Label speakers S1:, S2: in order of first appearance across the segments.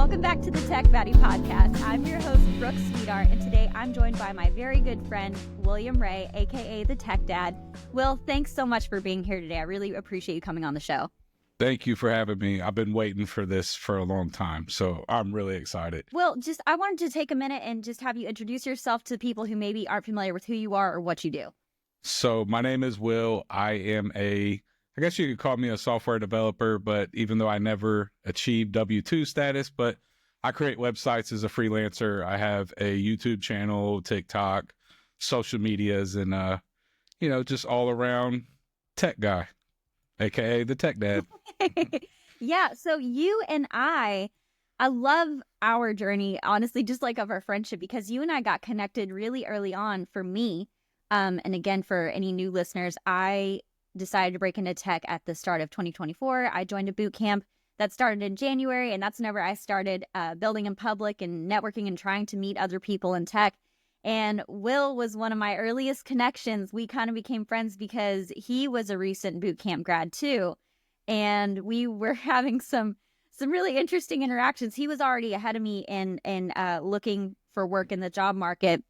S1: Welcome back to the Tech Baddie Podcast. I'm your host, Brooke Sweetart, and today I'm joined by my very good friend, William Ray, aka the Tech Dad. Will, thanks so much for being here today. I really appreciate you coming on the show.
S2: Thank you for having me. I've been waiting for this for a long time, so I'm really excited.
S1: Well, I wanted to take a minute and just have you introduce yourself to people who maybe aren't familiar with who you are or what you do.
S2: So my name is Will. I am I guess you could call me a software developer, but even though I never achieved W-2 status, but I create websites as a freelancer. I have a YouTube channel, TikTok, social medias, and, just all around tech guy, aka the Tech Dad.
S1: Yeah. So you and I love our journey, honestly, just like of our friendship, because you and I got connected really early on for me. And again, for any new listeners, I decided to break into tech at the start of 2024. I joined a boot camp that started in January, and that's whenever I started building in public and networking and trying to meet other people in tech. And Will was one of my earliest connections. We kind of became friends because he was a recent boot camp grad too. And we were having some really interesting interactions. He was already ahead of me in looking for work in the job market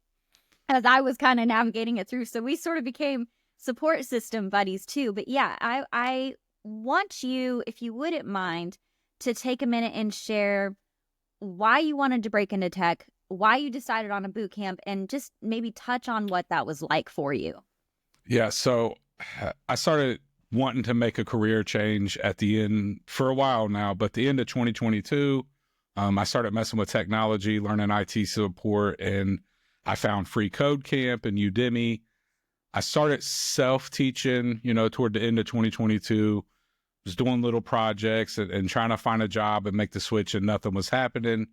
S1: as I was kind of navigating it through. So we sort of became support system buddies too. But yeah, I want you, if you wouldn't mind, to take a minute and share why you wanted to break into tech, why you decided on a boot camp, and just maybe touch on what that was like for you.
S2: Yeah, so I started wanting to make a career change at the end for a while now, but the end of 2022, I started messing with technology, learning IT support, and I found Free Code Camp and Udemy. I started self-teaching, toward the end of 2022, was doing little projects and trying to find a job and make the switch, and nothing was happening.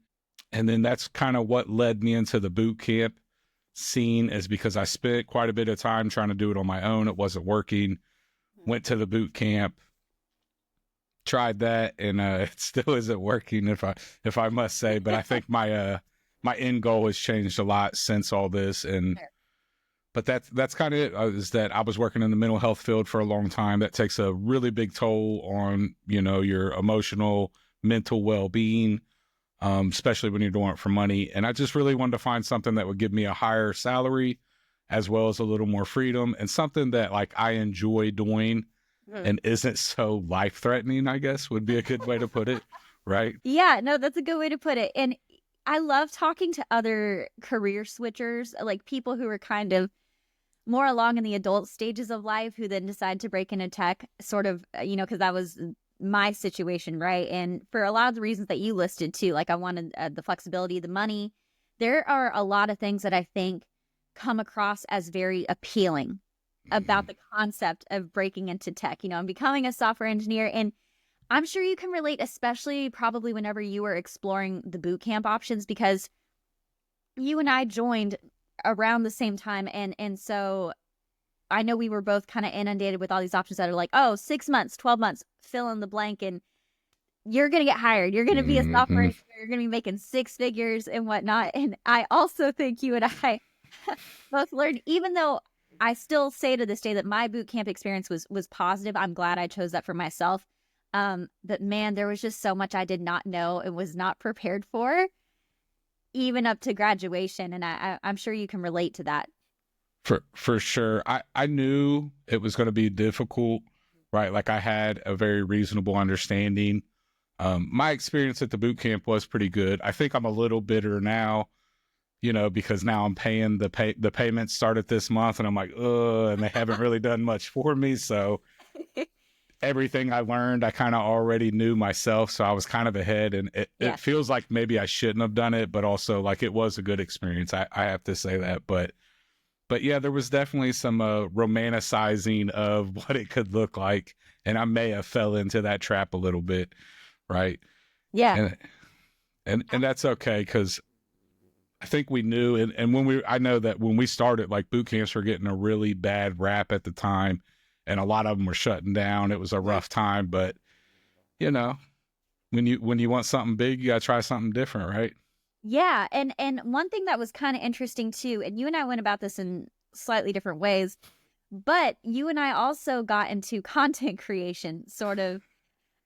S2: And then that's kind of what led me into the boot camp scene, is because I spent quite a bit of time trying to do it on my own. It wasn't working. Went to the boot camp, tried that, and it still isn't working, if I must say. But I think my end goal has changed a lot since all this. And
S1: Sure.
S2: But that's kind of it, is that I was working in the mental health field for a long time. That takes a really big toll on, your emotional, mental well-being, especially when you're doing it for money. And I just really wanted to find something that would give me a higher salary as well as a little more freedom, and something that I enjoy doing and isn't so life-threatening, I guess would be a good way to put it, right?
S1: Yeah, no, that's a good way to put it. And I love talking to other career switchers, like people who are kind of more along in the adult stages of life who then decide to break into tech, sort of, because that was my situation, right? And for a lot of the reasons that you listed too, I wanted the flexibility, the money. There are a lot of things that I think come across as very appealing about the concept of breaking into tech, and becoming a software engineer. And I'm sure you can relate, especially probably whenever you were exploring the boot camp options, because you and I joined around the same time. And so I know we were both kind of inundated with all these options that are 6 months, 12 months, fill in the blank, and you're going to get hired. You're going to be a software engineer. You're going to be making six figures and whatnot. And I also think you and I both learned, even though I still say to this day that my boot camp experience was positive. I'm glad I chose that for myself. But man, there was just so much I did not know and was not prepared for, even up to graduation. And I'm sure you can relate to that.
S2: For sure. I knew it was going to be difficult, right? I had a very reasonable understanding. My experience at the boot camp was pretty good. I think I'm a little bitter now, because now I'm paying the payments started this month, and I'm like, and they haven't really done much for me. So everything I learned, I kind of already knew myself. So I was kind of ahead, and it feels like maybe I shouldn't have done it, but also it was a good experience. I have to say that, but yeah, there was definitely some romanticizing of what it could look like. And I may have fell into that trap a little bit. Right.
S1: Yeah.
S2: And that's okay. 'Cause I think we knew, and I know that when we started, boot camps were getting a really bad rap at the time, and a lot of them were shutting down. It was a rough time, but when you want something big, you got to try something different, right?
S1: Yeah. And one thing that was kind of interesting too, and you and I went about this in slightly different ways, but you and I also got into content creation, sort of.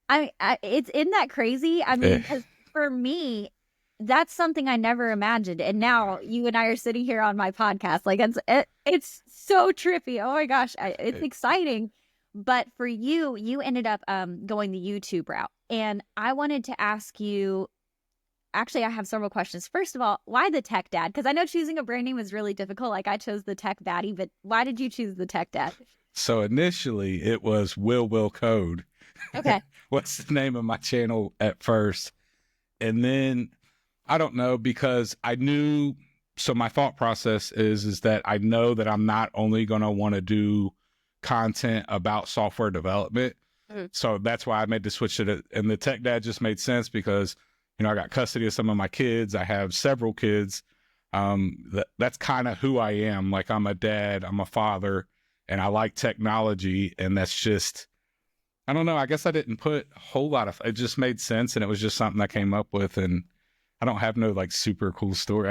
S1: Isn't that crazy? I mean, 'cause for me, that's something I never imagined. And now you and I are sitting here on my podcast. Like it's so trippy. Oh my gosh, it's exciting. But for you, you ended up going the YouTube route. And I wanted to ask you, actually, I have several questions. First of all, why the Tech Dad? Because I know choosing a brand name is really difficult. Like I chose the Tech Baddie, but why did you choose the Tech Dad?
S2: So initially it was Will Code.
S1: Okay.
S2: What's the name of my channel at first? And then I don't know, because I knew, so my thought process is that I know that I'm not only going to want to do content about software development. So that's why I made the switch to and the Tech Dad just made sense because, you know, I got custody of some of my kids. I have several kids. That's kind of who I am. Like I'm a dad, I'm a father, and I like technology. And that's just, I don't know. I guess I didn't put a whole lot of, it just made sense. And it was just something I came up with. And I don't have no like super cool story.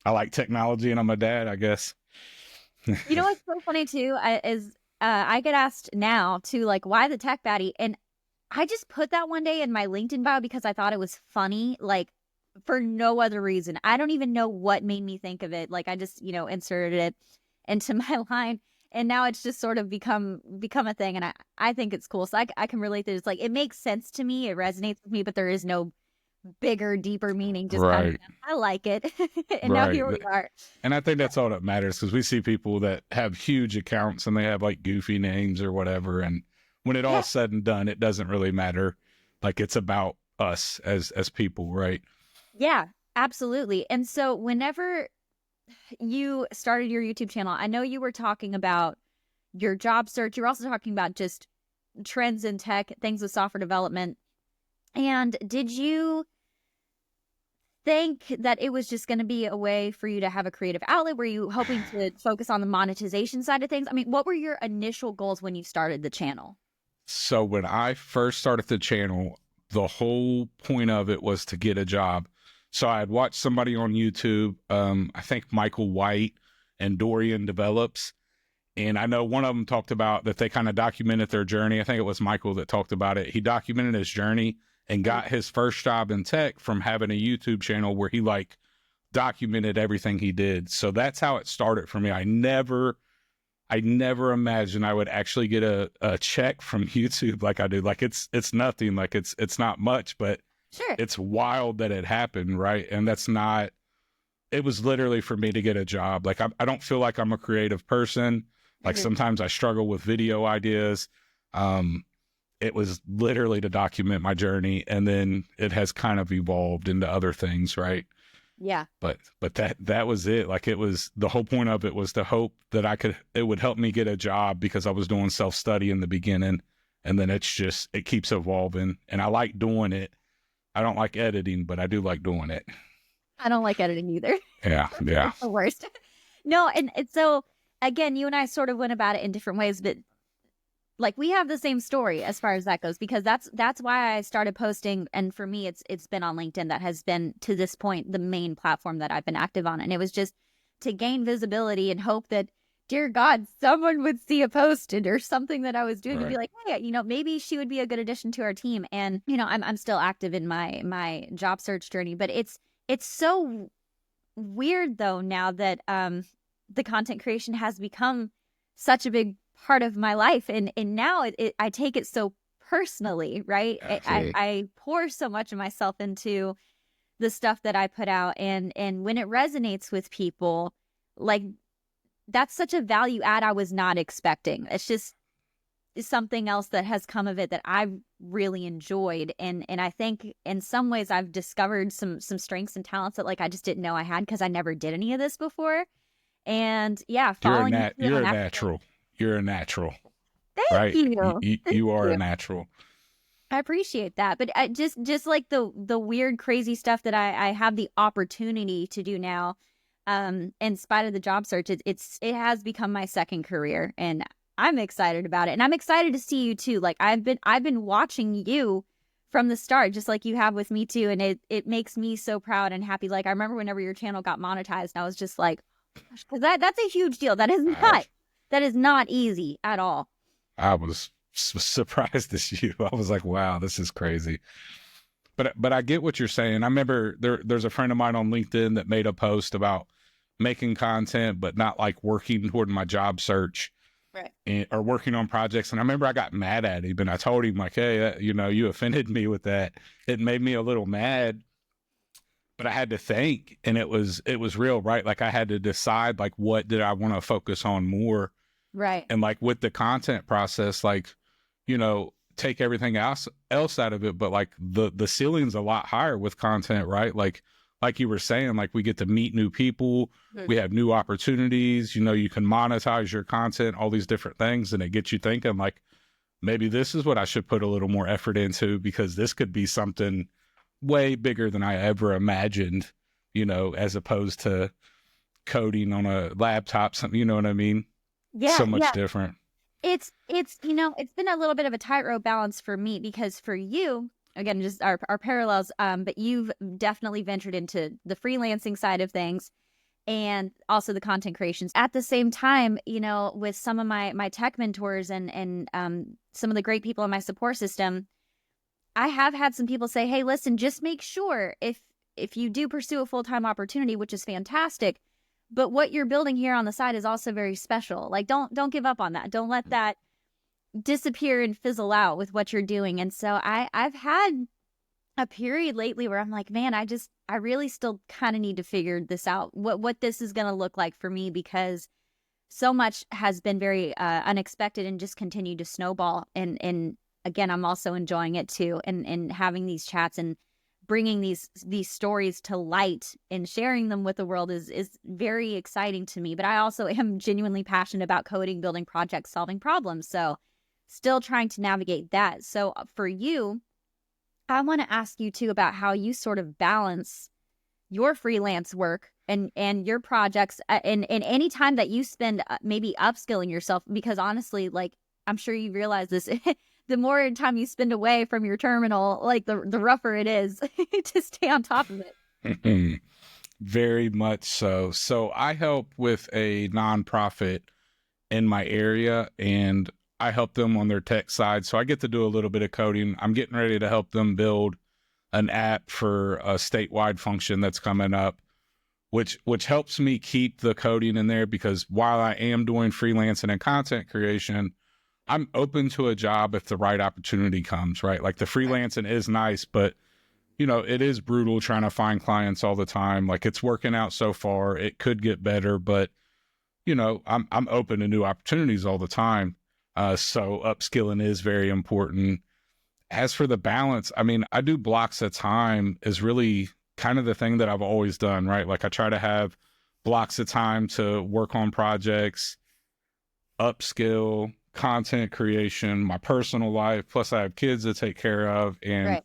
S2: I like technology and I'm a dad, I guess.
S1: You know what's so funny too I get asked now to like, why the Tech Baddie? And I just put that one day in my LinkedIn bio because I thought it was funny, like for no other reason. I don't even know what made me think of it. Like I just, you know, inserted it into my line. And now it's just sort of become a thing. And I think it's cool. So I can relate to it. It's like, it makes sense to me. It resonates with me, but there is no bigger, deeper meaning. Just kind of, I like it. And now here we are.
S2: And I think that's all that matters, because we see people that have huge accounts and they have like goofy names or whatever. And when it all said and done, it doesn't really matter. Like it's about us as people, right?
S1: Yeah, absolutely. And so whenever you started your YouTube channel, I know you were talking about your job search. You were also talking about just trends in tech, things with software development. And did you think that it was just going to be a way for you to have a creative outlet? Were you hoping to focus on the monetization side of things? I mean, what were your initial goals when you started the channel?
S2: So when I first started the channel, the whole point of it was to get a job. So I had watched somebody on YouTube, I think Michael White and Dorian Develops. And I know one of them talked about that they kind of documented their journey. I think it was Michael that talked about it. He documented his journey and got his first job in tech from having a YouTube channel where he like documented everything he did. So that's how it started for me. I never imagined I would actually get a check from YouTube like I do. Like it's nothing, like it's not much, but
S1: sure,
S2: it's wild that it happened. Right. And it was literally for me to get a job. Like I don't feel like I'm a creative person. Like sometimes I struggle with video ideas. It was literally to document my journey, and then it has kind of evolved into other things, right?
S1: Yeah.
S2: But that was it. Like it was, the whole point of it was to hope that it would help me get a job, because I was doing self-study in the beginning, and then it keeps evolving, and I like doing it. I don't like editing, but I do like doing it.
S1: I don't like editing either.
S2: Yeah.
S1: It's the worst. No, and so again, you and I sort of went about it in different ways, but like we have the same story as far as that goes, because that's why I started posting. And for me, it's been on LinkedIn. That has been to this point the main platform that I've been active on. And it was just to gain visibility and hope that, dear God, someone would see a post or something that I was doing and be like, hey, you know, maybe she would be a good addition to our team. And, you know, I'm still active in my job search journey, but it's so weird though, now that the content creation has become such a big part of my life, and now I take it so personally, right? I pour so much of myself into the stuff that I put out, and when it resonates with people, like that's such a value add I was not expecting. It's just something else that has come of it that I've really enjoyed, and I think in some ways I've discovered some strengths and talents that like I just didn't know I had, because I never did any of this before. And yeah, following
S2: you're a natural. You're a natural.
S1: Thank you.
S2: You are a natural.
S1: I appreciate that. But just like the weird, crazy stuff that I have the opportunity to do now, in spite of the job search, it has become my second career, and I'm excited about it. And I'm excited to see you too. Like I've been watching you from the start, just like you have with me too. And it makes me so proud and happy. Like I remember whenever your channel got monetized, and I was just like, because that's a huge deal. That is not easy at all.
S2: I was surprised as you. I was like, wow, this is crazy. But I get what you're saying. I remember there's a friend of mine on LinkedIn that made a post about making content, but not like working toward my job search,
S1: right?
S2: or working on projects. And I remember I got mad at him, and I told him like, hey, you offended me with that. It made me a little mad, but I had to think, and it was real, right? Like I had to decide like, what did I want to focus on more?
S1: Right.
S2: And like with the content process, like, take everything else out of it, but like the ceiling's a lot higher with content, right? Like you were saying, like we get to meet new people, we have new opportunities, you can monetize your content, all these different things, and it gets you thinking like, maybe this is what I should put a little more effort into, because this could be something way bigger than I ever imagined, as opposed to coding on a laptop, something, you know what I mean?
S1: Yeah.
S2: So much different.
S1: It's it's been a little bit of a tightrope balance for me, because for you, again, just our parallels, but you've definitely ventured into the freelancing side of things and also the content creations. At the same time, with some of my tech mentors and some of the great people in my support system, I have had some people say, hey, listen, just make sure if you do pursue a full-time opportunity, which is fantastic, but what you're building here on the side is also very special. Like, don't give up on that. Don't let that disappear and fizzle out with what you're doing. And so I've had a period lately where I'm like, man, I really still kind of need to figure this out, what this is going to look like for me, because so much has been very unexpected and just continued to snowball. And again, I'm also enjoying it too. And having these chats and bringing these stories to light and sharing them with the world is very exciting to me. But I also am genuinely passionate about coding, building projects, solving problems. So still trying to navigate that. So for you, I want to ask you too about how you sort of balance your freelance work and your projects and any time that you spend maybe upskilling yourself, because honestly, like, I'm sure you realize this, the more time you spend away from your terminal, like the rougher it is to stay on top of it.
S2: Very much so. So I help with a nonprofit in my area, and I help them on their tech side. So I get to do a little bit of coding. I'm getting ready to help them build an app for a statewide function that's coming up, which helps me keep the coding in there, because while I am doing freelancing and content creation, I'm open to a job if the right opportunity comes, right? Like the freelancing is nice, but it is brutal trying to find clients all the time. Like it's working out so far. It could get better, but I'm open to new opportunities all the time. So upskilling is very important. As for the balance, I mean, I do blocks of time is really kind of the thing that I've always done, right? Like I try to have blocks of time to work on projects, upskill, content creation, my personal life, plus I have kids to take care of, and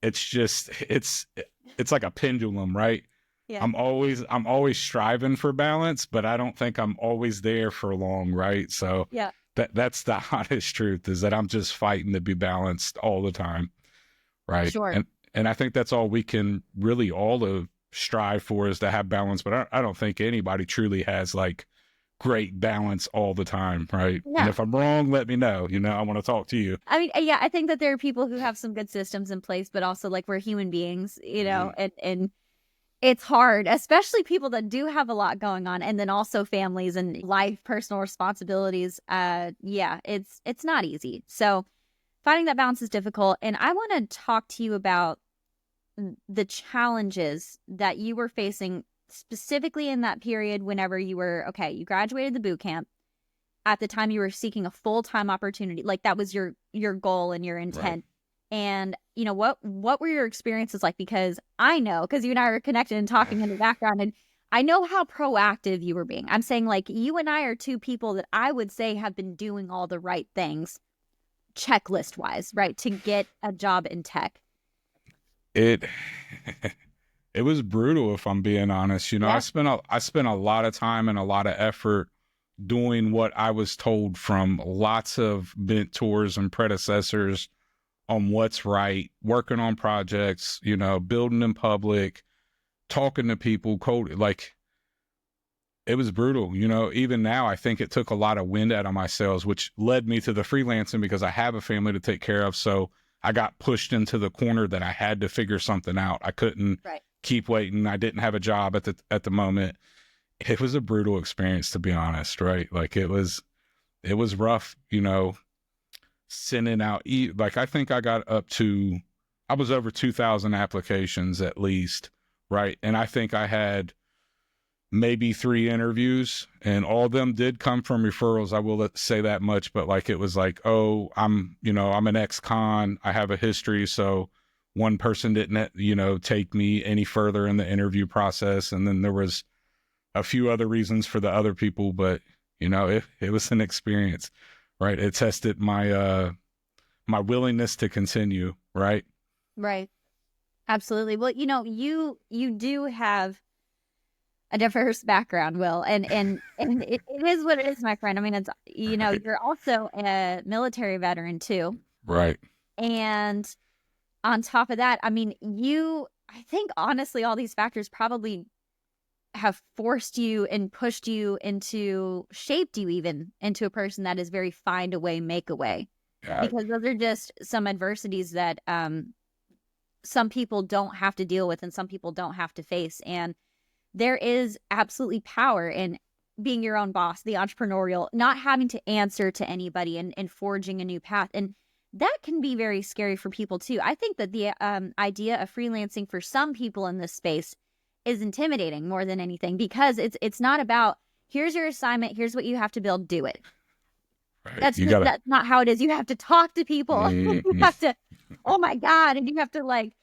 S2: it's just it's like a pendulum, right?
S1: Yeah.
S2: I'm always striving for balance, but I don't think I'm always there for long, right? So
S1: yeah,
S2: that's the honest truth, is that I'm just fighting to be balanced all the time, right?
S1: Sure.
S2: And I think that's all we can really all strive for, is to have balance, but I don't think anybody truly has like great balance all the time, right?
S1: Yeah.
S2: And if I'm wrong, let me know. I want to talk to you.
S1: I mean, yeah, I think that there are people who have some good systems in place, but also like we're human beings, and it's hard, especially people that do have a lot going on, and then also families and life, personal responsibilities. Yeah, it's not easy. So finding that balance is difficult. And I want to talk to you about the challenges that you were facing specifically in that period whenever you graduated the boot camp. At the time you were seeking a full-time opportunity, like that was your goal and your intent. Right. And what were your experiences like? Because I know, because you and I are connected and talking in the background, and I know how proactive you were being. I'm saying, like, you and I are two people that I would say have been doing all the right things checklist wise, right, to get a job in tech.
S2: It was brutal, if I'm being honest. I spent a lot of time and a lot of effort doing what I was told from lots of mentors and predecessors on what's right, working on projects, building in public, talking to people, coding. Like, it was brutal. Even now, I think it took a lot of wind out of my sails, which led me to the freelancing, because I have a family to take care of. So I got pushed into the corner that I had to figure something out. I couldn't keep waiting. I didn't have a job at the moment. It was a brutal experience, to be honest, right? Like it was rough, you know, sending out, like I think I was over 2,000 applications at least, right? And I think I had maybe 3 interviews, and all of them did come from referrals. I will say that much, but like, it was like, oh, I'm an ex-con, I have a history. So one person didn't, take me any further in the interview process. And then there was a few other reasons for the other people, but it was an experience, right? It tested my, my willingness to continue. Right.
S1: Right. Absolutely. Well, you do have a diverse background, Will, and it is what it is, my friend. I mean, it's, you're also a military veteran too.
S2: Right.
S1: And on top of that, I mean, I think honestly, all these factors probably have forced you and pushed you shaped you even into a person that is very find a way, make a way. Because those are just some adversities that some people don't have to deal with and some people don't have to face. And there is absolutely power in being your own boss, the entrepreneurial, not having to answer to anybody and forging a new path. And that can be very scary for people too. I think that the idea of freelancing for some people in this space is intimidating more than anything, because it's not about, here's your assignment, here's what you have to build, do it. Right. That's not how it is. You have to talk to people. You have to, oh my God, and you have to like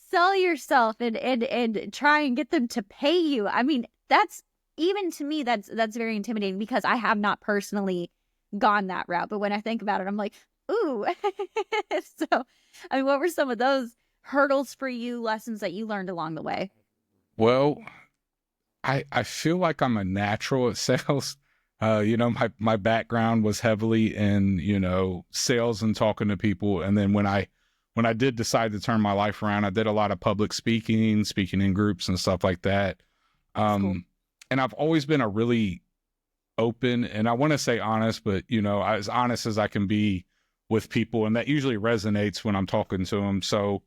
S1: sell yourself and try and get them to pay you. I mean, that's, even to me, that's very intimidating, because I have not personally gone that route. But when I think about it, I'm like, ooh. So, I mean, what were some of those hurdles for you, lessons that you learned along the way?
S2: Well, I feel like I'm a natural at sales. My background was heavily in, sales and talking to people. And then when I did decide to turn my life around, I did a lot of public speaking in groups and stuff like that. Cool. And I've always been a really open, and I want to say honest, but, as honest as I can be with people. And that usually resonates when I'm talking to them. So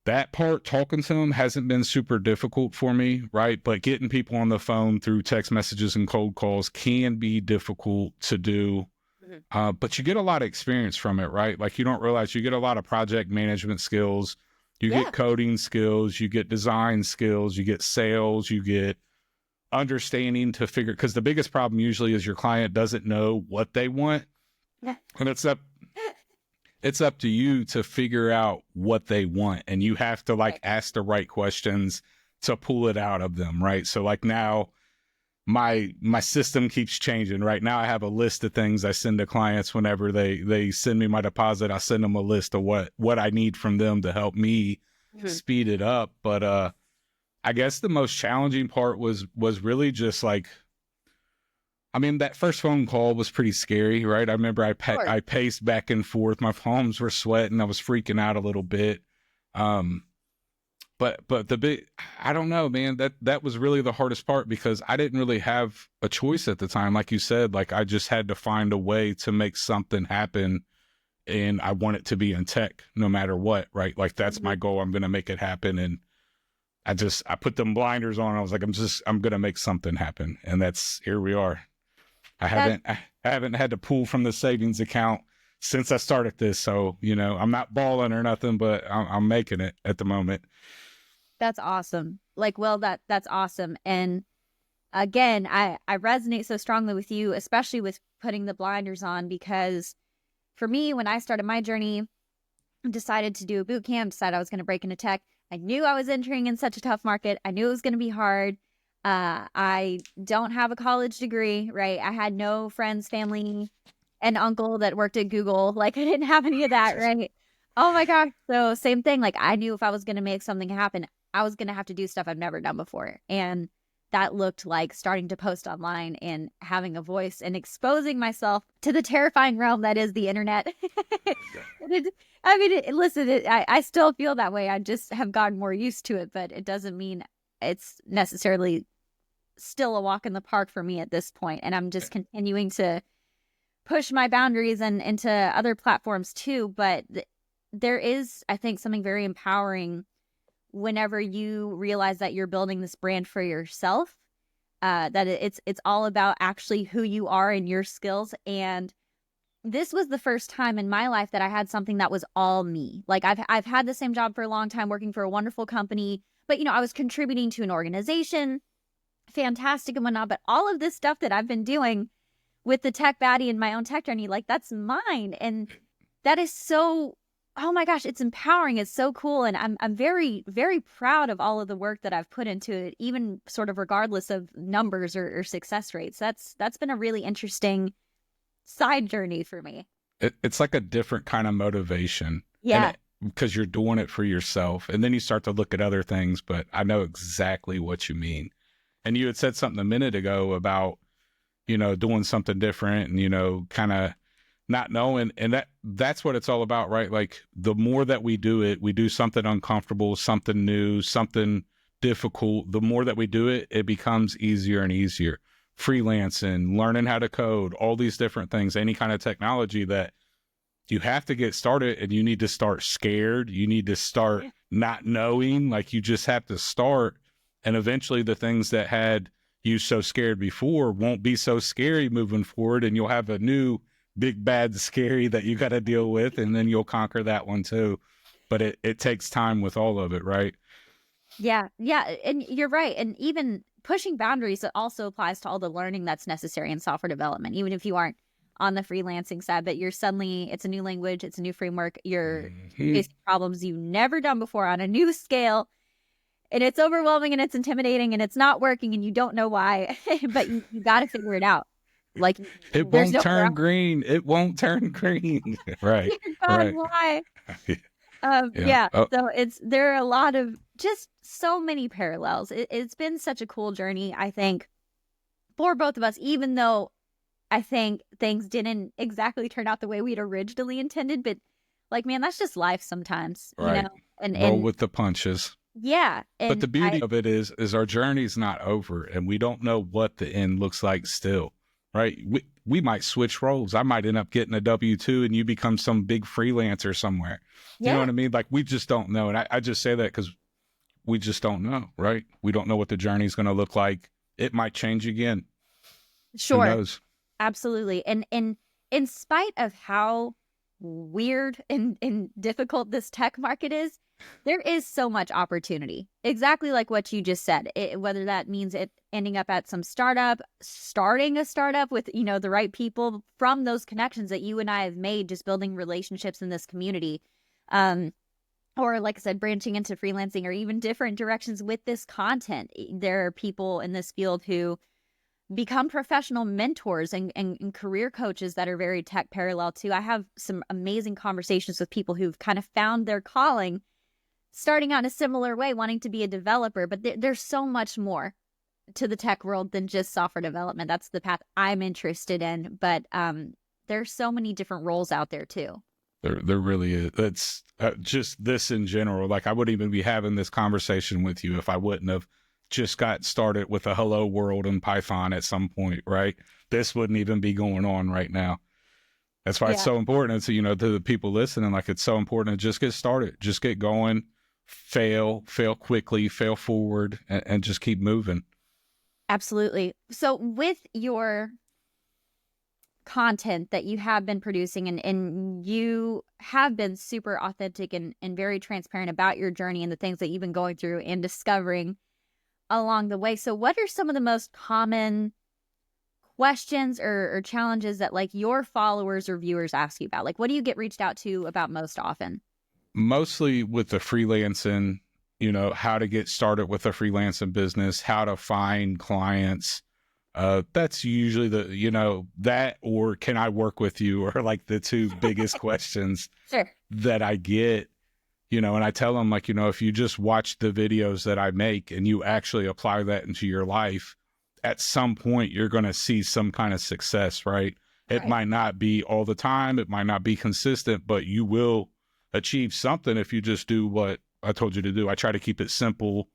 S2: that part, talking to them, hasn't been super difficult for me, right? But getting people on the phone through text messages and cold calls can be difficult to do. Mm-hmm. But you get a lot of experience from it, right? Like, you don't realize you get a lot of project management skills, you get coding skills, you get design skills, you get sales, you get understanding to figure, because the biggest problem usually is your client doesn't know what they want. And it's up to you to figure out what they want, and you have to ask the right questions to pull it out of them, right? So like now my system keeps changing. Right now I have a list of things I send to clients whenever they send me my deposit. I send them a list of what I need from them to help me speed it up. But I guess the most challenging part was really just that first phone call was pretty scary, right? I remember I paced back and forth. My palms were sweating. I was freaking out a little bit. But I don't know, man, that was really the hardest part, because I didn't really have a choice at the time. Like you said, I just had to find a way to make something happen, and I want it to be in tech no matter what, right? That's my goal. I'm going to make it happen. And I put them blinders on. I was like, I'm going to make something happen. And here we are. I haven't had to pull from the savings account since I started this. So, I'm not balling or nothing, but I'm making it at the moment.
S1: That's awesome. That's awesome. And again, I resonate so strongly with you, especially with putting the blinders on, because for me, when I started my journey, decided to do a boot camp, decided I was going to break into tech. I knew I was entering in such a tough market. I knew it was going to be hard. I don't have a college degree, right? I had no friends, family, and uncle that worked at Google. I didn't have any of that, right? Oh my gosh. So same thing. I knew if I was going to make something happen, I was going to have to do stuff I've never done before. And that looked like starting to post online and having a voice and exposing myself to the terrifying realm that is the internet. I still feel that way. I just have gotten more used to it, but it doesn't mean it's necessarily still a walk in the park for me at this point. And I'm just continuing to push my boundaries and into other platforms too. But there is, I think, something very empowering whenever you realize that you're building this brand for yourself, that it's all about actually who you are and your skills. And this was the first time in my life that I had something that was all me. Like I've had the same job for a long time, working for a wonderful company, but I was contributing to an organization, fantastic and whatnot. But all of this stuff that I've been doing with the Tech Baddie and my own tech journey, like that's mine. And that is so, oh my gosh, it's empowering. It's so cool. And I'm very, very proud of all of the work that I've put into it, even sort of regardless of numbers or success rates. That's been a really interesting side journey for me.
S2: It's like a different kind of motivation.
S1: Yeah.
S2: Because you're doing it for yourself. And then you start to look at other things, but I know exactly what you mean. And you had said something a minute ago about, doing something different and, kind of not knowing. And that's what it's all about, right? Like the more that we do it, we do something uncomfortable, something new, something difficult. The more that we do it, it becomes easier and easier. Freelancing, learning how to code, all these different things, any kind of technology that you have to get started, and you need to start scared. You need to start not knowing, like you just have to start. And eventually the things that had you so scared before won't be so scary moving forward. And you'll have a new big, bad, scary that you got to deal with. And then you'll conquer that one too. But it takes time with all of it, right?
S1: Yeah. Yeah. And you're right. And even pushing boundaries, it also applies to all the learning that's necessary in software development, even if you aren't on the freelancing side, but you're suddenly, it's a new language, it's a new framework, you're facing problems you've never done before on a new scale, and it's overwhelming and it's intimidating and it's not working and you don't know why, but you got to figure it out. Like
S2: it won't turn green. It won't turn green. Right.
S1: God,
S2: right.
S1: Why?
S2: Yeah. Oh.
S1: So there are a lot of just so many parallels. It's been such a cool journey, I think, for both of us, even though I think things didn't exactly turn out the way we'd originally intended, but like, man, that's just life sometimes,
S2: right. And roll with the punches.
S1: Yeah.
S2: But the beauty of it is our journey's not over, and we don't know what the end looks like still, right? We might switch roles. I might end up getting a W-2 and you become some big freelancer somewhere. You know what I mean? Like, we just don't know. And I just say that because we just don't know, right? We don't know what the journey's going to look like. It might change again.
S1: Sure.
S2: Who knows?
S1: Absolutely. And in spite of how weird and difficult this tech market is, there is so much opportunity. Exactly like what you just said. Whether that means it ending up at some startup, starting a startup with, the right people from those connections that you and I have made, just building relationships in this community. Or like I said, branching into freelancing or even different directions with this content. There are people in this field who become professional mentors and career coaches that are very tech parallel too. I have some amazing conversations with people who've kind of found their calling, starting out in a similar way, wanting to be a developer, but there's so much more to the tech world than just software development. That's the path I'm interested in, but there's so many different roles out there too.
S2: There really is. It's just this in general. Like, I wouldn't even be having this conversation with you if I wouldn't have just got started with a hello world in Python at some point, right? This wouldn't even be going on right now. That's why it's so important to, to the people listening. Like, it's so important to just get started, just get going, fail quickly, fail forward, and just keep moving.
S1: Absolutely. So with your content that you have been producing and you have been super authentic and very transparent about your journey and the things that you've been going through and discovering along the way. So what are some of the most common questions or challenges that like your followers or viewers ask you about? Like, what do you get reached out to about most often?
S2: Mostly with the freelancing, how to get started with a freelancing business, how to find clients. That's usually that, or can I work with you, are like the two biggest questions that I get. And I tell them, like, if you just watch the videos that I make and you actually apply that into your life, at some point you're going to see some kind of success, right? It might not be all the time. It might not be consistent, but you will achieve something if you just do what I told you to do. I try to keep it simple,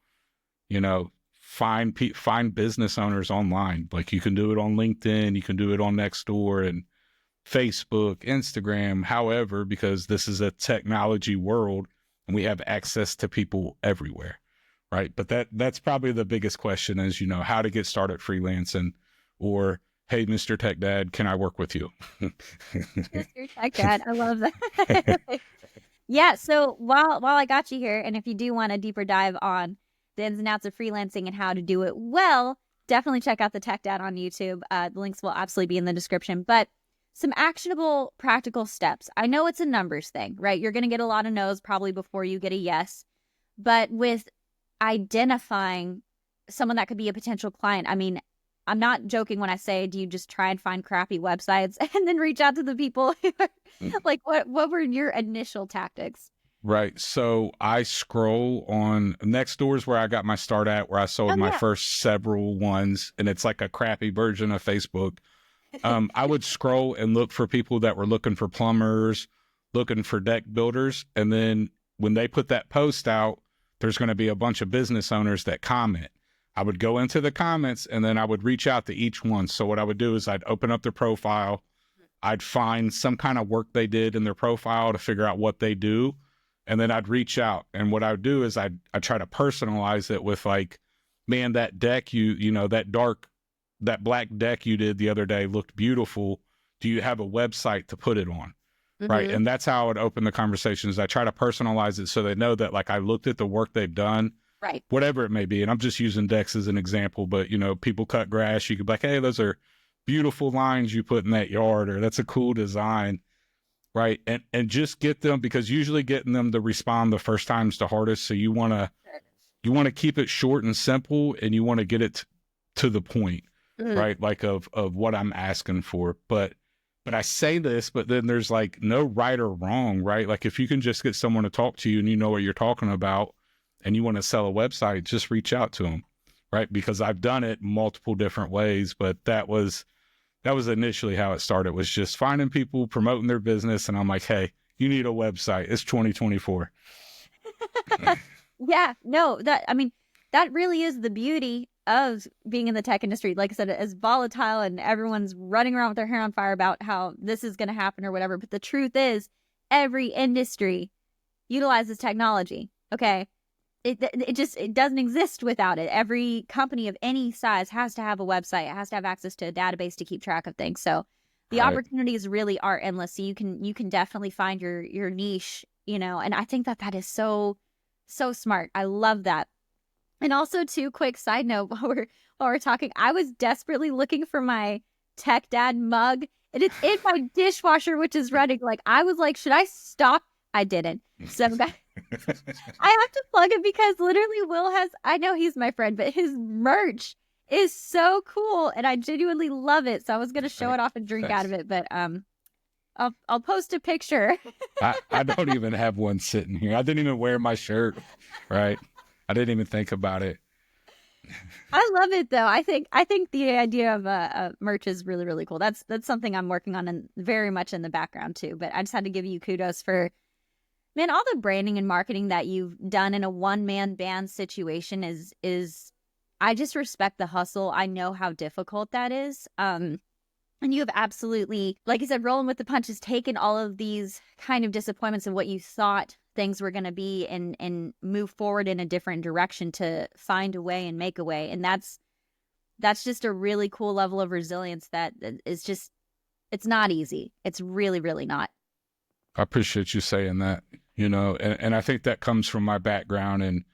S2: find business owners online. Like, you can do it on LinkedIn, you can do it on Nextdoor, and Facebook, Instagram, however, because this is a technology world and we have access to people everywhere, right? But that's probably the biggest question is, how to get started freelancing, or, hey, Mr. Tech Dad, can I work with you?
S1: Mr. Tech Dad, I love that. Yeah, so while I got you here, and if you do want a deeper dive on the ins and outs of freelancing and how to do it well, definitely check out the Tech Dad on YouTube. The links will absolutely be in the description. But some actionable, practical steps. I know it's a numbers thing, right? You're going to get a lot of no's probably before you get a yes. But with identifying someone that could be a potential client, I mean, I'm not joking when I say, do you just try and find crappy websites and then reach out to the people? Like, what were your initial tactics?
S2: Right. So I scroll on Nextdoor's where I got my start at, where I sold my first several ones, and it's like a crappy version of Facebook. I would scroll and look for people that were looking for plumbers, looking for deck builders. And then when they put that post out, there's going to be a bunch of business owners that comment. I would go into the comments and then I would reach out to each one. So what I would do is I'd open up their profile. I'd find some kind of work they did in their profile to figure out what they do. And then I'd reach out. And what I would do is I'd try to personalize it with like, man, that deck, that black deck you did the other day looked beautiful. Do you have a website to put it on? Right. And that's how I would open the conversations. I try to personalize it so they know that like I looked at the work they've done,
S1: right? Whatever
S2: it may be. And I'm just using decks as an example, but people cut grass. You could be like, hey, those are beautiful lines you put in that yard, or that's a cool design. Right. And just get them, because usually getting them to respond the first time is the hardest. So you want to keep it short and simple, and you want to get it to the point, right? Like of what I'm asking for. But I say this, but then there's like no right or wrong, right? Like if you can just get someone to talk to you and you know what you're talking about and you want to sell a website, just reach out to them, right? Because I've done it multiple different ways, but that was initially how it started, was just finding people, promoting their business. And I'm like, hey, you need a website. It's 2024.
S1: Yeah, no, that really is the beauty of being in the tech industry. Like I said, as volatile and everyone's running around with their hair on fire about how this is going to happen or whatever. But the truth is, every industry utilizes technology. Okay. It doesn't exist without it. Every company of any size has to have a website. It has to have access to a database to keep track of things. So the opportunities really are endless. So you can definitely find your niche, and I think that is so smart. I love that. And also, too, quick side note, while we're talking, I was desperately looking for my Tech Dad mug, and it's in my dishwasher, which is running. Like, I was like, should I stop? I didn't. So I have to plug it, because literally I know he's my friend, but his merch is so cool, and I genuinely love it. So I was going to show it off and drink out of it, but I'll post a picture.
S2: I don't even have one sitting here. I didn't even wear my shirt, right? I didn't even think about it.
S1: I love it though. I think the idea of merch is really, really cool. That's something I'm working on and very much in the background too. But I just had to give you kudos for, man, all the branding and marketing that you've done in a one-man band situation is I just respect the hustle. I know how difficult that is. And you have absolutely, like you said, rolling with the punches, taken all of these kind of disappointments of what you thought things were going to be and move forward in a different direction to find a way and make a way. And that's just a really cool level of resilience that is just, it's not easy. It's really, really not.
S2: I appreciate you saying that, and I think that comes from my background and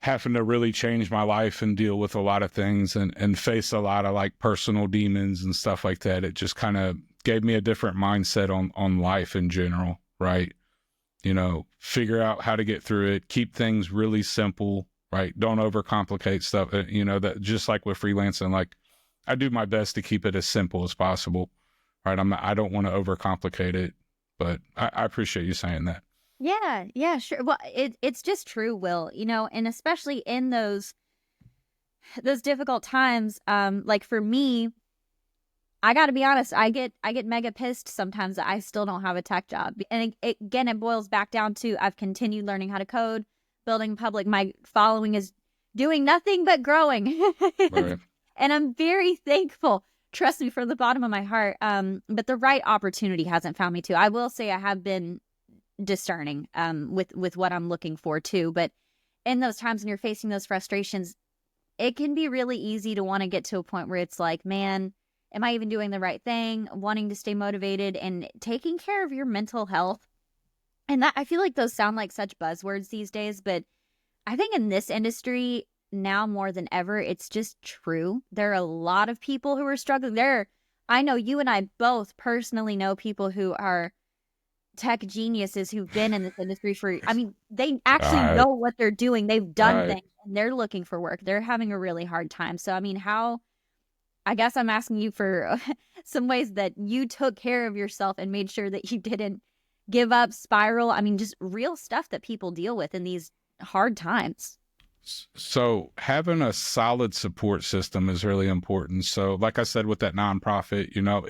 S2: having to really change my life and deal with a lot of things and face a lot of like personal demons and stuff like that. It just kind of gave me a different mindset on life in general, right? Figure out how to get through it, keep things really simple, right? Don't overcomplicate stuff. That just like with freelancing, like I do my best to keep it as simple as possible, right? I don't want to overcomplicate it, but I appreciate you saying that.
S1: Yeah, sure. Well, it's just true, Will, and especially in those difficult times, like for me, I got to be honest, I get mega pissed sometimes that I still don't have a tech job. And again, it boils back down to I've continued learning how to code, building public. My following is doing nothing but growing.
S2: Right.
S1: And I'm very thankful trust me, from the bottom of my heart. But the right opportunity hasn't found me too. I will say I have been discerning with what I'm looking for too. But in those times when you're facing those frustrations, it can be really easy to want to get to a point where it's like, man, am I even doing the right thing? Wanting to stay motivated and taking care of your mental health. And that, I feel like those sound like such buzzwords these days, but I think in this industry now more than ever, it's just true. There are a lot of people who are struggling. I know you and I both personally know people who are tech geniuses who've been in this industry for, I mean, they actually know what they're doing. They've done things and they're looking for work. They're having a really hard time. So, I mean, I guess I'm asking you for some ways that you took care of yourself and made sure that you didn't give up, spiral. I mean, just real stuff that people deal with in these hard times.
S2: So having a solid support system is really important. So like I said, with that nonprofit, you know,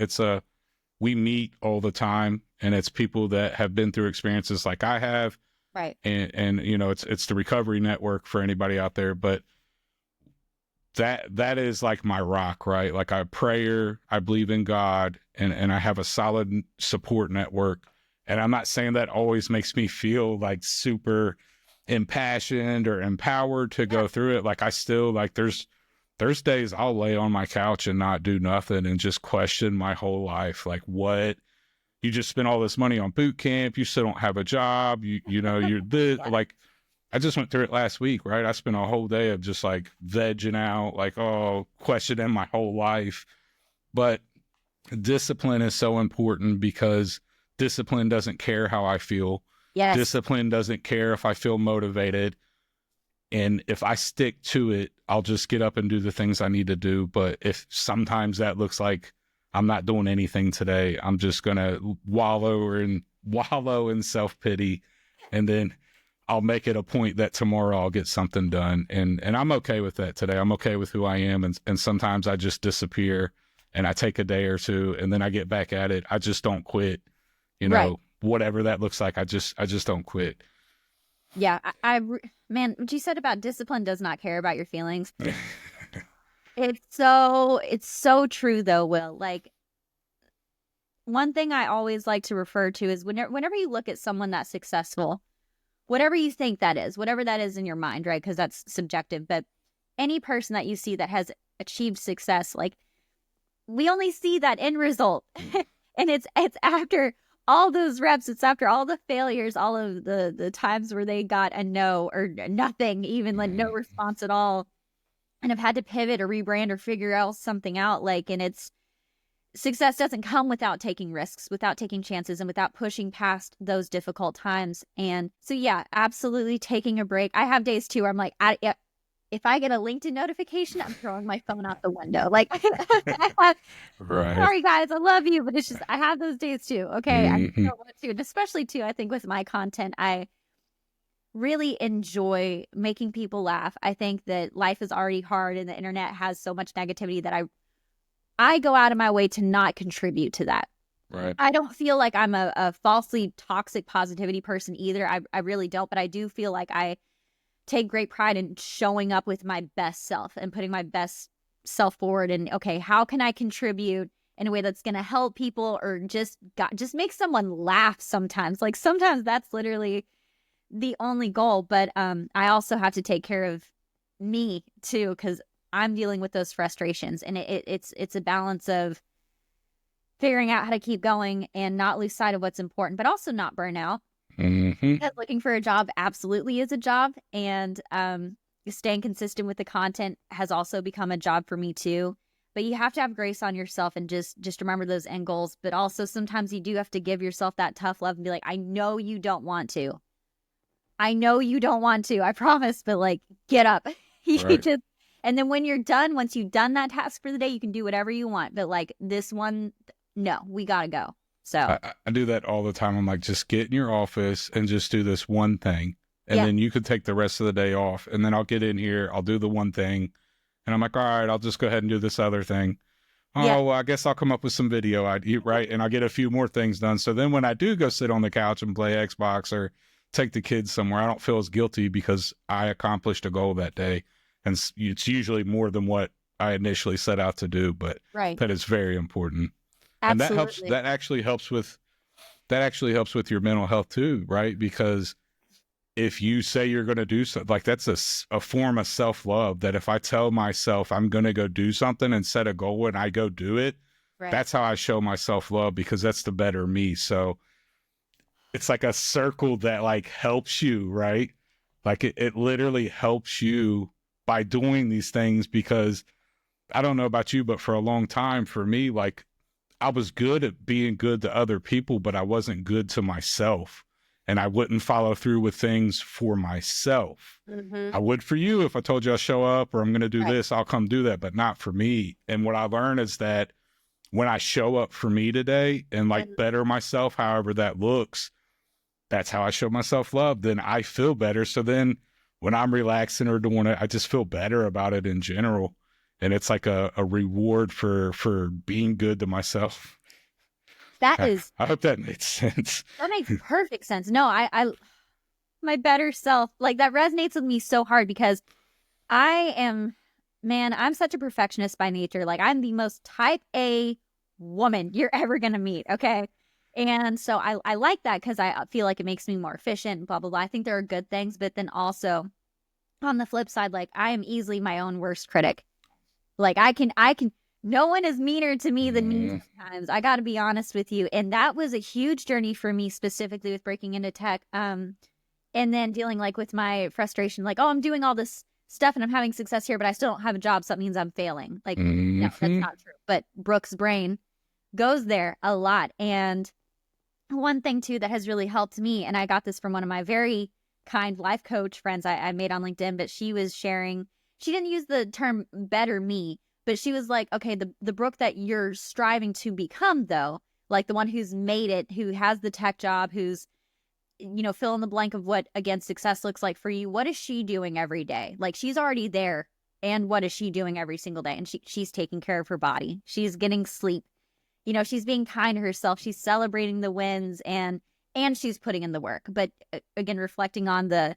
S2: we meet all the time, and it's people that have been through experiences like I have.
S1: Right.
S2: And you know, it's the recovery network for anybody out there, but that is like my rock, right? Like I believe in God, and I have a solid support network. And I'm not saying that always makes me feel like super impassioned or empowered to go through it. Like I still, like there's days I'll lay on my couch and not do nothing and just question my whole life. Like, what? You just spent all this money on boot camp. You still don't have a job. You know, you're this, like, I just went through it last week, right? I spent a whole day of just like vegging out, like, questioning my whole life. But discipline is so important, because discipline doesn't care how I feel.
S1: Yes.
S2: Discipline doesn't care if I feel motivated. And if I stick to it, I'll just get up and do the things I need to do. But if sometimes that looks like I'm not doing anything today, I'm just going to wallow in self-pity. And then I'll make it a point that tomorrow I'll get something done. And I'm okay with that today. I'm okay with who I am. And sometimes I just disappear and I take a day or two and then I get back at it. I just don't quit, you know, right. Whatever that looks like. I just don't quit.
S1: Yeah. Man, what you said about discipline does not care about your feelings. It's so true though, Will. Like, one thing I always like to refer to is whenever you look at someone that's successful, whatever you think that is, whatever that is in your mind, right? Because that's subjective. But any person that you see that has achieved success, like, we only see that end result. And it's after all those reps, it's after all the failures, all of the times where they got a no or nothing, even like no response at all, and have had to pivot or rebrand or figure out something out. Like, and success doesn't come without taking risks, without taking chances, and without pushing past those difficult times. And so, yeah, absolutely taking a break. I have days too where I'm like, if I get a LinkedIn notification, I'm throwing my phone out the window. Like,
S2: right.
S1: Sorry guys, I love you, but it's just, I have those days too. Okay. I don't want to, and especially too, I think with my content, I really enjoy making people laugh. I think that life is already hard and the internet has so much negativity that I go out of my way to not contribute to that.
S2: Right.
S1: I don't feel like I'm a falsely toxic positivity person either. I really don't, but I do feel like I take great pride in showing up with my best self and putting my best self forward. And okay, how can I contribute in a way that's going to help people or just make someone laugh sometimes? Like, sometimes that's literally the only goal. But I also have to take care of me too, because I'm dealing with those frustrations, and it's a balance of figuring out how to keep going and not lose sight of what's important, but also not burn out. Because looking for a job absolutely is a job, and staying consistent with the content has also become a job for me too. But you have to have grace on yourself and just remember those end goals. But also sometimes you do have to give yourself that tough love and be like, I know you don't want to. I promise, but like, get up.
S2: Right.
S1: And then when you're done, once you've done that task for the day, you can do whatever you want. But like this one, no, we gotta go. So
S2: I do that all the time. I'm like, just get in your office and just do this one thing. And then you could take the rest of the day off. And then I'll get in here, I'll do the one thing. And I'm like, all right, I'll just go ahead and do this other thing. Well, I guess I'll come up with some video right? And I'll get a few more things done. So then when I do go sit on the couch and play Xbox or take the kids somewhere, I don't feel as guilty because I accomplished a goal that day. And it's usually more than what I initially set out to do, but
S1: Right.
S2: that is very important.
S1: Absolutely.
S2: And that actually helps with your mental health too, right? Because if you say you're going to do something, like that's a form of self-love, that if I tell myself I'm going to go do something and set a goal and I go do it,
S1: Right.
S2: that's how I show my self-love, because that's the better me. So it's like a circle that like helps you, right? Like it literally helps you by doing these things, because I don't know about you, but for a long time for me, like I was good at being good to other people, but I wasn't good to myself. And I wouldn't follow through with things for myself. I would for you. If I told you I'll show up or I'm going to do this, I'll come do that, but not for me. And what I learned is that when I show up for me today and like better myself, however that looks, that's how I show myself love. Then I feel better. So then when I'm relaxing or doing it, I just feel better about it in general. And it's like a reward for being good to myself.
S1: That is,
S2: I hope that made sense.
S1: that makes perfect sense. No, I my better self, like that resonates with me so hard, because I'm such a perfectionist by nature. Like I'm the most type A woman you're ever going to meet. Okay. And so I like that, because I feel like it makes me more efficient, blah, blah, blah. I think there are good things, but then also on the flip side, like I am easily my own worst critic. Like I can, no one is meaner to me than me sometimes. I got to be honest with you. And that was a huge journey for me, specifically with breaking into tech. And then dealing like with my frustration, like, oh, I'm doing all this stuff and I'm having success here, but I still don't have a job. So that means I'm failing. Like, no, that's not true. But Brooke's brain goes there a lot. And one thing too that has really helped me, and I got this from one of my very kind life coach friends I made on LinkedIn, but she was sharing, she didn't use the term better me, but she was like, okay, the Brooke that you're striving to become though, like the one who's made it, who has the tech job, who's, you know, fill in the blank of what, again, success looks like for you. What is she doing every day? Like she's already there. And what is she doing every single day? And she's taking care of her body. She's getting sleep. You know, she's being kind to herself. She's celebrating the wins, and she's putting in the work. But again, reflecting on the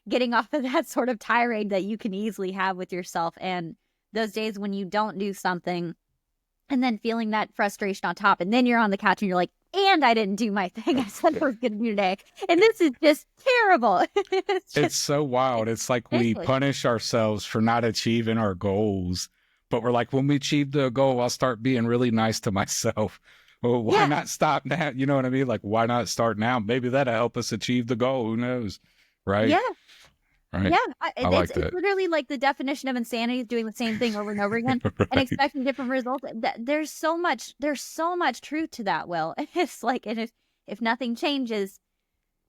S1: getting off of that sort of tirade that you can easily have with yourself, and those days when you don't do something and then feeling that frustration on top, and then you're on the couch and you're like, and I didn't do my thing I said I was going to do today. And this is just terrible.
S2: It's so wild. It's like we punish ourselves for not achieving our goals. But we're like, when we achieve the goal, I'll start being really nice to myself. Well, why not stop now? You know what I mean? Like, why not start now? Maybe that'll help us achieve the goal. Who knows? Right?
S1: Yeah.
S2: Right.
S1: Yeah.
S2: It's
S1: literally like the definition of insanity is doing the same thing over and over again and expecting different results. There's so much truth to that, Will. It's like, if nothing changes,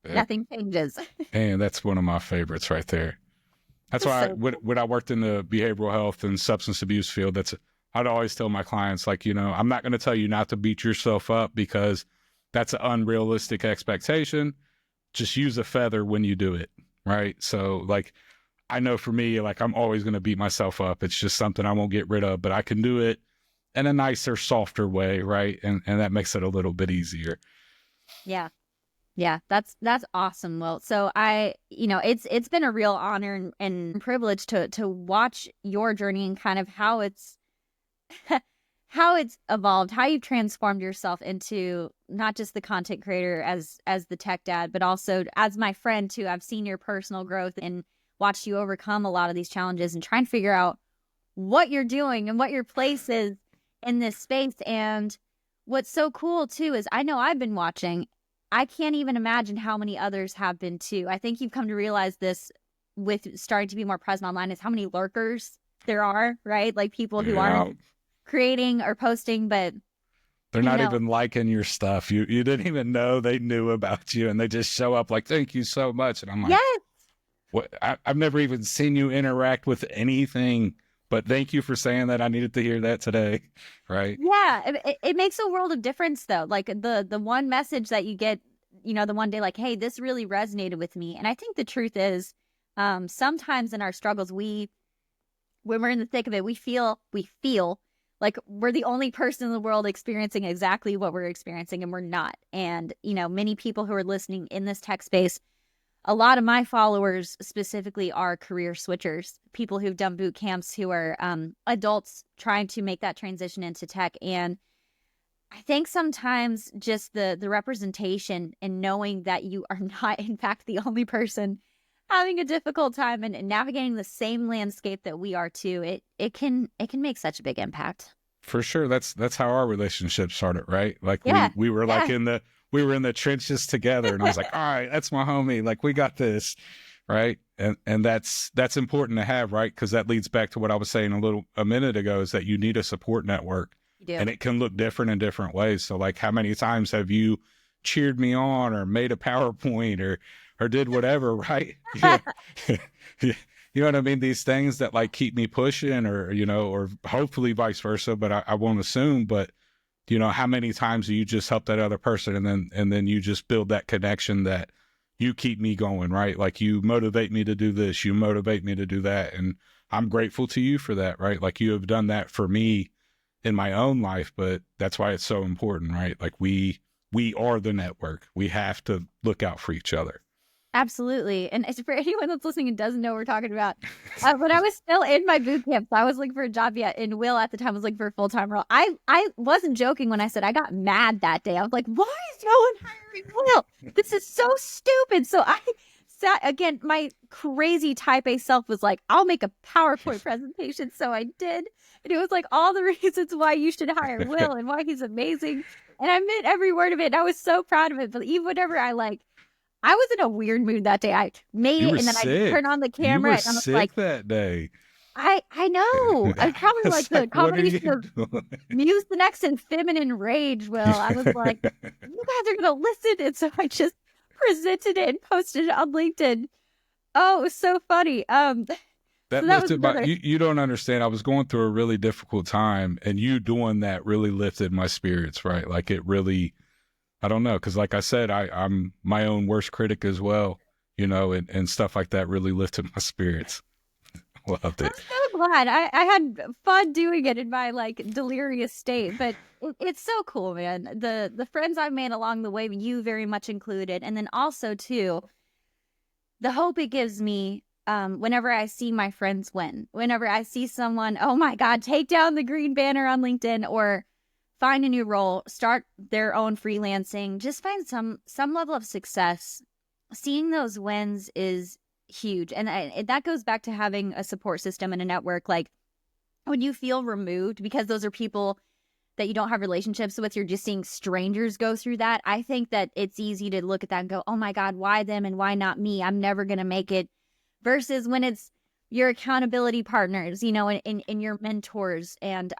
S1: nothing changes.
S2: And that's one of my favorites right there. That's why when I worked in the behavioral health and substance abuse field, I'd always tell my clients, like, you know, I'm not going to tell you not to beat yourself up, because that's an unrealistic expectation. Just use a feather when you do it. Right. So like, I know for me, like I'm always going to beat myself up. It's just something I won't get rid of, but I can do it in a nicer, softer way. Right. And that makes it a little bit easier.
S1: Yeah. Yeah, that's awesome, Will. So it's been a real honor and privilege to watch your journey and kind of how it's evolved, how you've transformed yourself into not just the content creator as the tech dad, but also as my friend too. I've seen your personal growth and watched you overcome a lot of these challenges and try and figure out what you're doing and what your place is in this space. And what's so cool too is I know I've been watching. I can't even imagine how many others have been too. I think you've come to realize this with starting to be more present online, is how many lurkers there are, right? Like people who aren't creating or posting, but
S2: they're not even liking your stuff. You didn't even know they knew about you, and they just show up like, thank you so much. And I'm like,
S1: yes.
S2: What? I've never even seen you interact with anything, but thank you for saying that. I needed to hear that today. Right.
S1: Yeah. It makes a world of difference though. Like the one message that you get, you know, the one day, like, hey, this really resonated with me. And I think the truth is, sometimes in our struggles, when we're in the thick of it, we feel like we're the only person in the world experiencing exactly what we're experiencing, and we're not. And, you know, many people who are listening in this tech space, a lot of my followers specifically are career switchers, people who've done boot camps, who are adults trying to make that transition into tech. And I think sometimes just the representation and knowing that you are not, in fact, the only person having a difficult time and navigating the same landscape that we are too, it can make such a big impact.
S2: For sure. That's how our relationship started, right? Like
S1: Yeah,
S2: we were like
S1: yeah.
S2: we were in the trenches together, and I was like, all right, that's my homie. Like, we got this, right? And that's important to have, right? Because that leads back to what I was saying a minute ago, is that you need a support network,
S1: You do.
S2: and it can look different in different ways. So, like, how many times have you cheered me on, or made a PowerPoint, or did whatever, right? Yeah. You know what I mean? These things that like keep me pushing, or, or hopefully vice versa, but I won't assume. But, how many times do you just help that other person, and then you just build that connection that you keep me going, right? Like, you motivate me to do this, you motivate me to do that. And I'm grateful to you for that, right? Like, you have done that for me in my own life, but that's why it's so important, right? Like, we are the network. We have to look out for each other.
S1: Absolutely. And it's for anyone that's listening and doesn't know what we're talking about, when I was still in my boot camp, so I was looking for a job yet, and Will at the time was looking for a full-time role. I wasn't joking when I said I got mad that day. I was like, why is no one hiring Will? This is so stupid. So I sat, again, my crazy type A self was like, I'll make a PowerPoint presentation. So I did. And it was like all the reasons why you should hire Will and why he's amazing. And I meant every word of it. And I was so proud of it. But even whenever I was in a weird mood that day. I made
S2: You
S1: it,
S2: were
S1: and then
S2: sick.
S1: I turned on the camera,
S2: You were
S1: and I was
S2: sick
S1: like,
S2: that day.
S1: I know. I probably like the combination of
S2: doing?
S1: Mucinex and feminine rage, Will. I was like, you guys are going to listen. And so I just presented it and posted it on LinkedIn. Oh, it was so funny.
S2: That
S1: so that
S2: lifted
S1: was
S2: my, you don't understand. I was going through a really difficult time, and you doing that really lifted my spirits, right? Like, it really, I don't know. Cause like I said, I'm my own worst critic as well, and stuff like that really lifted my spirits. Loved it.
S1: I'm so glad. I had fun doing it in my delirious state, but it's so cool, man. The friends I've made along the way, you very much included. And then also too, the hope it gives me, whenever I see my friends win, whenever I see someone, oh my God, take down the green banner on LinkedIn, or find a new role, start their own freelancing, just find some level of success. Seeing those wins is huge. And that goes back to having a support system and a network. Like, when you feel removed because those are people that you don't have relationships with, you're just seeing strangers go through that. I think that it's easy to look at that and go, oh my God, why them and why not me? I'm never going to make it. Versus when it's your accountability partners, and your mentors, and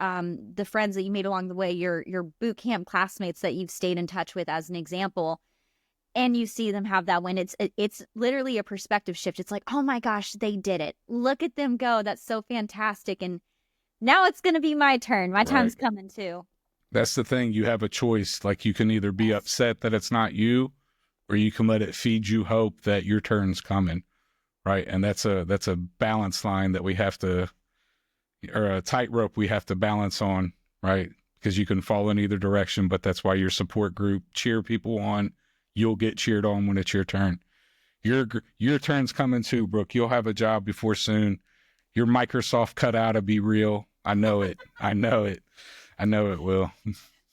S1: the friends that you made along the way, your boot camp classmates that you've stayed in touch with, as an example, and you see them have that win. It's literally a perspective shift. It's like, oh my gosh, they did it. Look at them go. That's so fantastic. And now it's going to be my turn. My time's coming too.
S2: That's the thing. You have a choice. Like, you can either be upset that it's not you, or you can let it feed you hope that your turn's coming. Right. And that's a balance line that we have to, or a tightrope we have to balance on, right? Because you can fall in either direction, but that's why your support group cheer people on. You'll get cheered on when it's your turn. Your turn's coming too, Brooke. You'll have a job before soon. Your Microsoft cutout will be real. I know it. I know it. I know it will.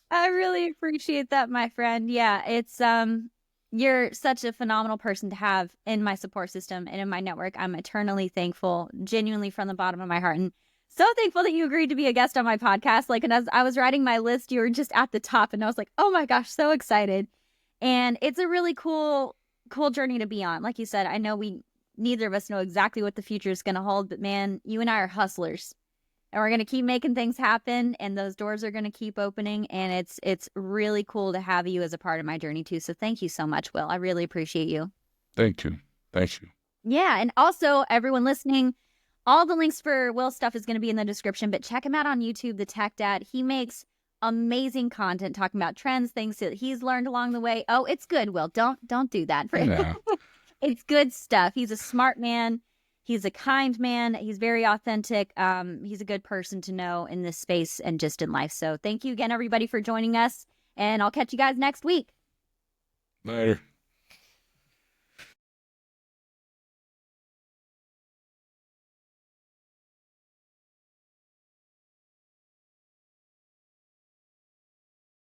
S1: I really appreciate that, my friend. Yeah, it's you're such a phenomenal person to have in my support system and in my network. I'm eternally thankful, genuinely from the bottom of my heart. And so thankful that you agreed to be a guest on my podcast. And as I was writing my list, you were just at the top, and I was like, oh my gosh, so excited. And it's a really cool journey to be on. Like you said, I know neither of us know exactly what the future is going to hold, but man, you and I are hustlers. And we're going to keep making things happen, and those doors are going to keep opening. And it's really cool to have you as a part of my journey too. So thank you so much, Will. I really appreciate you.
S2: Thank you. Thank you.
S1: Yeah. And also, everyone listening, all the links for Will's stuff is going to be in the description, but check him out on YouTube, the Tech Dad. He makes amazing content talking about trends, things that he's learned along the way. Oh, it's good, Will. Don't do that.
S2: No.
S1: It's good stuff. He's a smart man. He's a kind man. He's very authentic. He's a good person to know in this space and just in life. So thank you again, everybody, for joining us. And I'll catch you guys next week.
S2: Later.